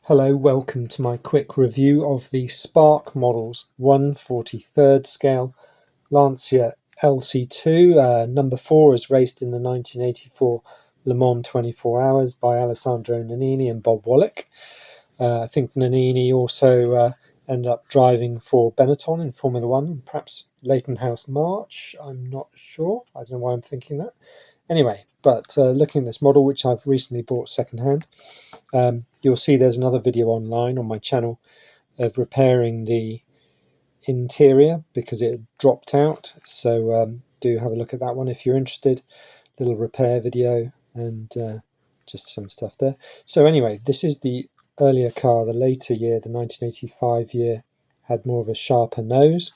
Hello, welcome to my quick review of the Spark models 1/43rd scale Lancia LC2. Number 4 is raced in the 1984 Le Mans 24 Hours by Alessandro Nannini and Bob Wallach. I think Nannini also ended up driving for Benetton in Formula 1, perhaps Leighton House March, I'm not sure. I don't know why I'm thinking that. Anyway, but looking at this model, which I've recently bought secondhand, you'll see there's another video online on my channel of repairing the interior because it dropped out. So do have a look at that one if you're interested. Little repair video and just some stuff there. So anyway, this is the earlier car, the later year, the 1985 year, had more of a sharper nose.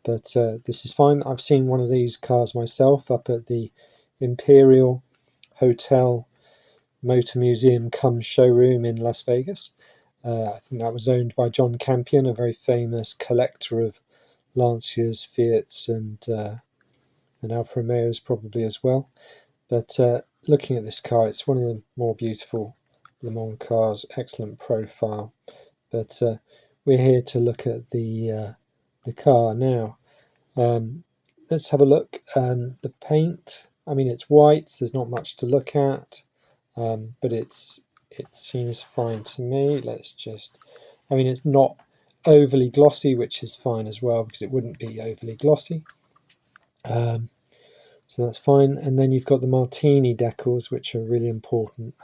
But this is fine. I've seen one of these cars myself up at the Imperial Hotel Motor Museum cum showroom in Las Vegas. I think that was owned by John Campion, a very famous collector of Lancias, Fiats, and Alfa Romeos probably as well. But looking at this car, it's one of the more beautiful Le Mans cars, excellent profile. But we're here to look at the car now. Let's have a look. The paint, I mean, it's white, there's not much to look at, but it seems fine to me. I mean, it's not overly glossy, which is fine as well, because it wouldn't be overly glossy. So that's fine. And then you've got the Martini decals, which are really important.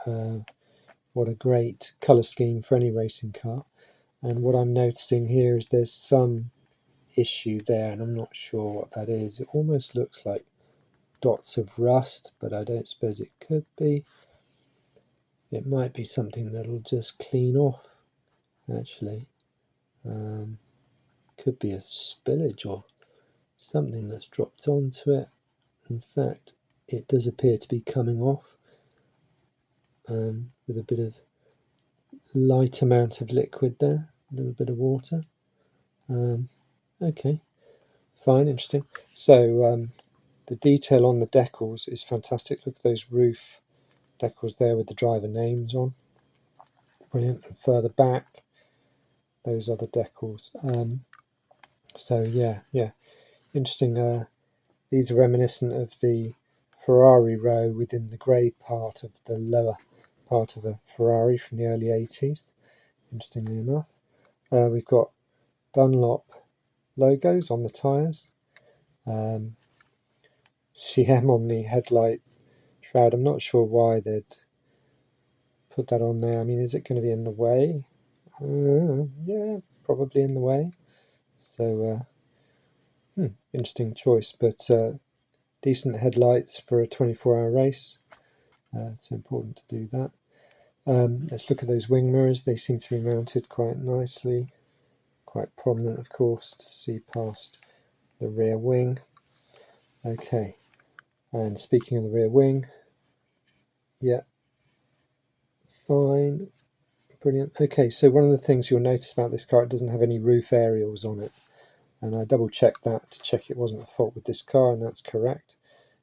What a great colour scheme for any racing car. And what I'm noticing here is there's some issue there, and I'm not sure what that is. It almost looks like dots of rust, but I don't suppose it could be. It might be something that'll just clean off, actually. Could be a spillage or something that's dropped onto it. In fact, it does appear to be coming off with a bit of light amount of liquid there, a little bit of water. Okay, fine, interesting. So the detail on the decals is fantastic. Look at those roof decals there with the driver names on. Brilliant. And further back, those other decals. So yeah, interesting. These are reminiscent of the Ferrari row within the grey part of the lower part of a Ferrari from the early 80s, interestingly enough. We've got Dunlop logos on the tyres. CM on the headlight shroud. I'm not sure why they'd put that on there. I mean, is it going to be in the way? Yeah, probably in the way. So, interesting choice, but decent headlights for a 24-hour race. It's important to do that. Let's look at those wing mirrors. They seem to be mounted quite nicely, quite prominent, of course, to see past the rear wing. Okay, and speaking of the rear wing, yeah, fine, brilliant. Okay, so one of the things you'll notice about this car, it doesn't have any roof aerials on it, and I double checked that to check it wasn't a fault with this car, and that's correct.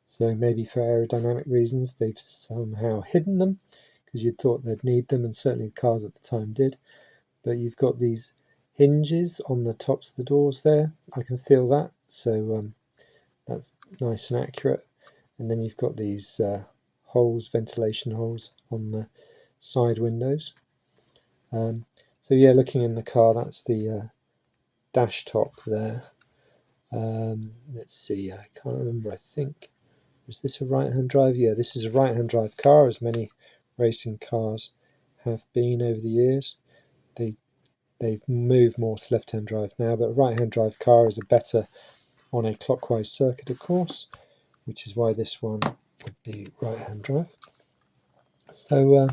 So maybe for aerodynamic reasons they've somehow hidden them, because you'd thought they'd need them, and certainly the cars at the time did. But you've got these hinges on the tops of the doors there, I can feel that, so that's nice and accurate. And then you've got these holes, ventilation holes on the side windows. So yeah, looking in the car, that's the dash top there. Let's see, I can't remember, I think, was this a right-hand drive? Yeah, this is a right-hand drive car, as many racing cars have been over the years. They've moved more to left-hand drive now, but a right-hand drive car is a better on a clockwise circuit, of course, which is why this one would be right-hand drive. So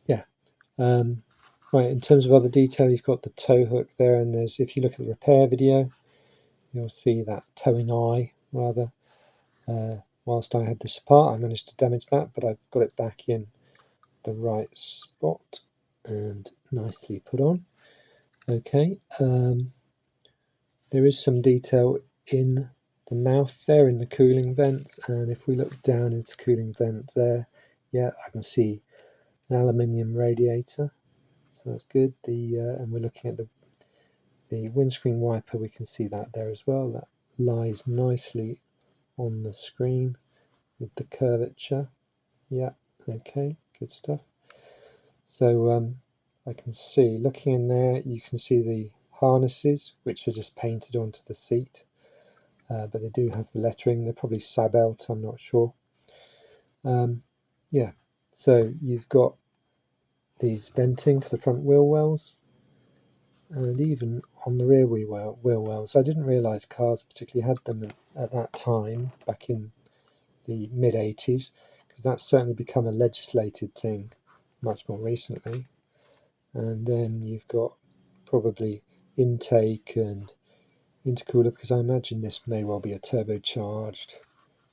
yeah, right, in terms of other detail, you've got the tow hook there, and there's, if you look at the repair video, you'll see that towing eye, rather. Whilst I had this apart, I managed to damage that, but I've got it back in the right spot and nicely put on. Okay, there is some detail in the mouth there, in the cooling vent, and if we look down into the cooling vent there, yeah, I can see an aluminium radiator. so that's good. And we're looking at the windscreen wiper. We can see that there as well. That lies nicely on the screen with the curvature. Yeah, okay, good stuff. So I can see, looking in there, you can see the harnesses, which are just painted onto the seat, but they do have the lettering. They're probably Sabelt, I'm not sure. Yeah, so you've got these venting for the front wheel wells, and even on the rear wheel wells. I didn't realise cars particularly had them at that time, back in the mid-80s, because that's certainly become a legislated thing much more recently. And then you've got probably intake and intercooler, because I imagine this may well be a turbocharged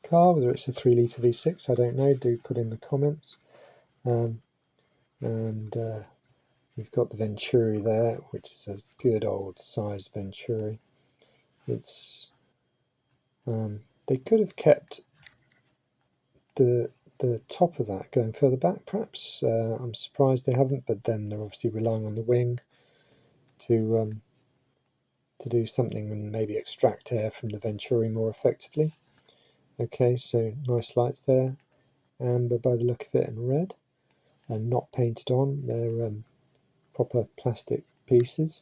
car. Whether it's a 3-litre V6, I don't know. Do put in the comments. And you've got the Venturi there, which is a good old sized Venturi. It's they could have kept the top of that going further back, perhaps. I'm surprised they haven't, but then they're obviously relying on the wing to do something and maybe extract air from the Venturi more effectively. Okay, so nice lights there, amber by the look of it, and red, and not painted on. They're proper plastic pieces.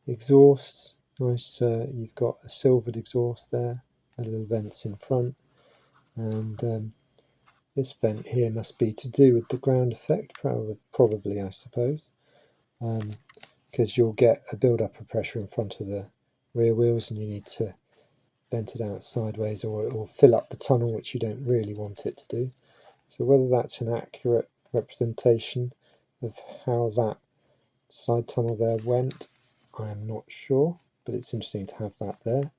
Exhausts, nice. You've got a silvered exhaust there, a little vents in front, and this vent here must be to do with the ground effect, probably I suppose, because you'll get a build-up of pressure in front of the rear wheels, and you need to vent it out sideways or fill up the tunnel, which you don't really want it to do. So whether that's an accurate representation of how that side tunnel there went, I am not sure, but it's interesting to have that there.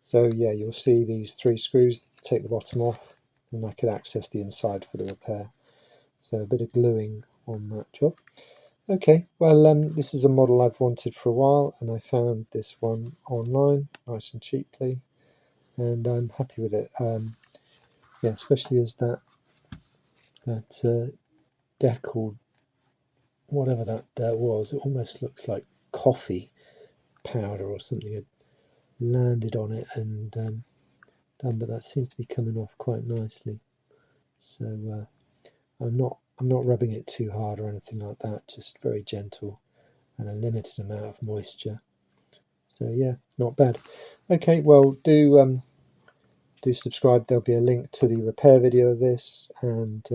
So yeah, you'll see these 3 screws, take the bottom off, and I could access the inside for the repair. So a bit of gluing on that job. Okay, well this is a model I've wanted for a while, and I found this one online nice and cheaply, and I'm happy with it. Yeah, especially as that deck, or whatever that was, it almost looks like coffee powder or something had landed on it and done, but that seems to be coming off quite nicely. So I'm not rubbing it too hard or anything like that, just very gentle and a limited amount of moisture. So yeah, not bad. Okay, well do subscribe. There'll be a link to the repair video of this, and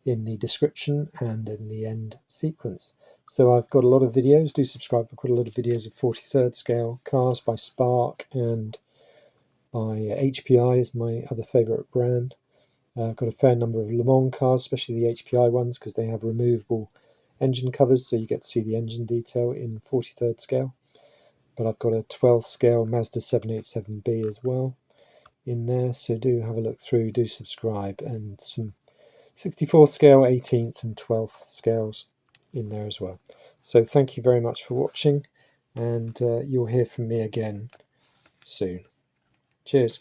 in the description and in the end sequence. So I've got a lot of videos. Do subscribe. I've got a lot of videos of 43rd scale cars by Spark and by HPI is my other favourite brand. I've got a fair number of Le Mans cars, especially the HPI ones, because they have removable engine covers, so you get to see the engine detail in 43rd scale. But I've got a 12th scale Mazda 787B as well in there, so do have a look through, do subscribe, and some 64th scale, 18th and 12th scales in there as well. So thank you very much for watching, and you'll hear from me again soon. Cheers.